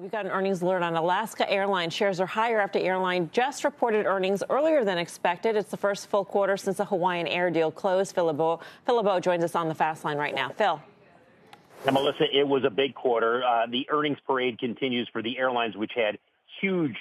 We've got an earnings alert on Alaska Airlines. Shares are higher after airline just reported earnings earlier than expected. It's the first full quarter since the Hawaiian Air deal closed. Phil LeBeau joins us on the fast line right now. Phil. And Melissa, it was a big quarter. The earnings parade continues for the airlines, which had huge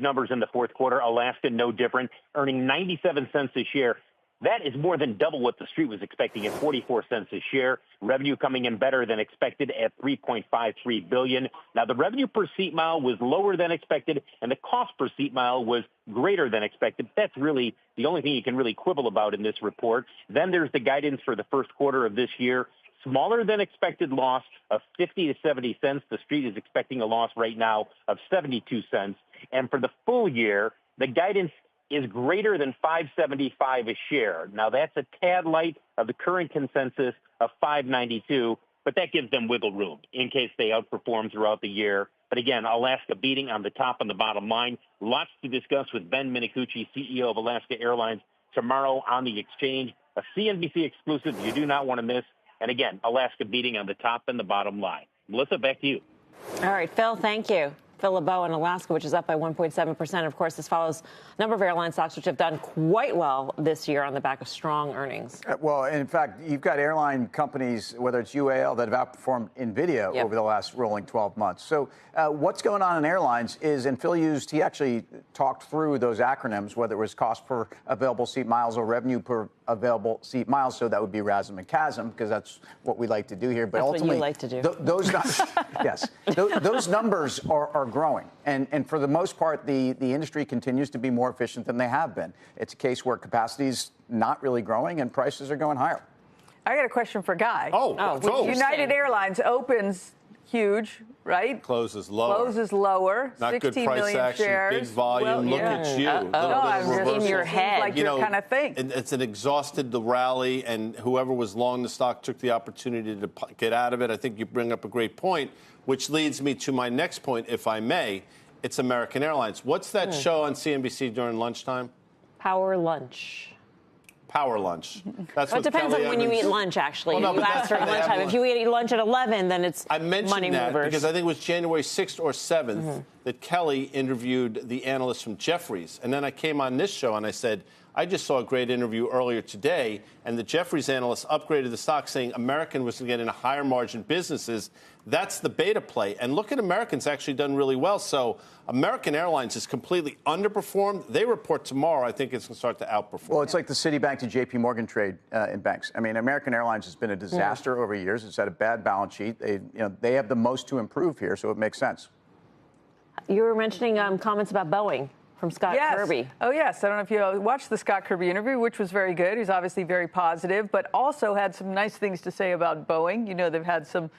numbers in the fourth quarter. Alaska, no different, earning 97 cents a share. That is more than double what the street was expecting at 44 cents a share. Revenue coming in better than expected at $3.53 billion. Now, the revenue per seat mile was lower than expected, and the cost per seat mile was greater than expected. That's really the only thing you can really quibble about in this report. Then there's the guidance for the first quarter of this year. Smaller than expected loss of 50 to 70 cents. The street is expecting a loss right now of 72 cents. And for the full year, the guidance is greater than $5.75 a share. Now, that's a tad light of the current consensus of $5.92, but that gives them wiggle room in case they outperform throughout the year. But again, Alaska beating on the top and the bottom line. Lots to discuss with Ben Minicucci, CEO of Alaska Airlines, tomorrow on the exchange. A CNBC exclusive you do not want to miss. And again, Alaska beating on the top and the bottom line. Melissa, back to you. All right, Phil, thank you. Phil LeBeau in Alaska, which is up by 1.7%. Of course, this follows a number of airline stocks which have done quite well this year on the back of strong earnings. Well, in fact, you've got airline companies, whether it's UAL, that have outperformed NVIDIA over the last rolling 12 months. So what's going on in airlines is, and Phil he actually talked through those acronyms, whether it was cost per available seat miles or revenue per available seat miles. So that would be RASM and CASM, because that's what we like to do here. But that's ultimately, what you like to do. Those numbers are growing. And for the most part, the industry continues to be more efficient than they have been. It's a case where capacity is not really growing and prices are going higher. I got a question for Guy. Oh. United Airlines opens huge, right? Closes lower. Not 16 good price million action, shares. big volume. Look at you. I'm just in your head. Like your kind of thing. It's an exhausted the rally, and whoever was long the stock took the opportunity to get out of it. I think you bring up a great point, which leads me to my next point, if I may. It's American Airlines. What's that show on CNBC during lunchtime? Power Lunch. Power Lunch. That's Well, it depends on when you eat lunch, actually. Well, no, you ask during lunchtime. If you eat lunch at 11, then it's I mentioned money that movers. because I think it was January 6th or 7th that Kelly interviewed the analyst from Jefferies. And then I came on this show and I said, I just saw a great interview earlier today, and the Jefferies analyst upgraded the stock, saying American was to get into higher margin businesses. That's the beta play. And look at American's actually done really well. So American Airlines is completely underperformed. They report tomorrow. I think it's going to start to outperform. Well, it's like the Citibank to JP Morgan trade in banks. I mean, American Airlines has been a disaster over years. It's had a bad balance sheet. They have the most to improve here, so it makes sense. You were mentioning comments about Boeing from Scott Kirby. Oh, yes. I don't know if you watched the Scott Kirby interview, which was very good. He's obviously very positive, but also had some nice things to say about Boeing. You know, they've had some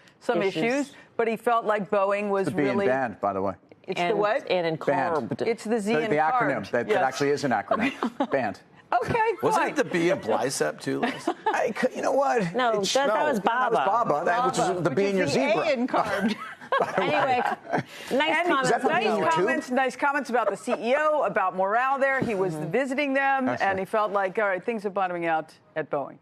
issues, but he felt like Boeing was really banned, by the way. It's the what? And carbed. It's the Z and the acronym. carbed. That actually is an acronym. Banned. Okay, Wasn't it the B in Blicep, too, Liz? You know what? No, that was Baba. That was Baba. Which is the B in your zebra. A in carbed. Anyway, nice comments about the CEO, about morale there. He was visiting them, and he felt like, all right, things are bottoming out at Boeing.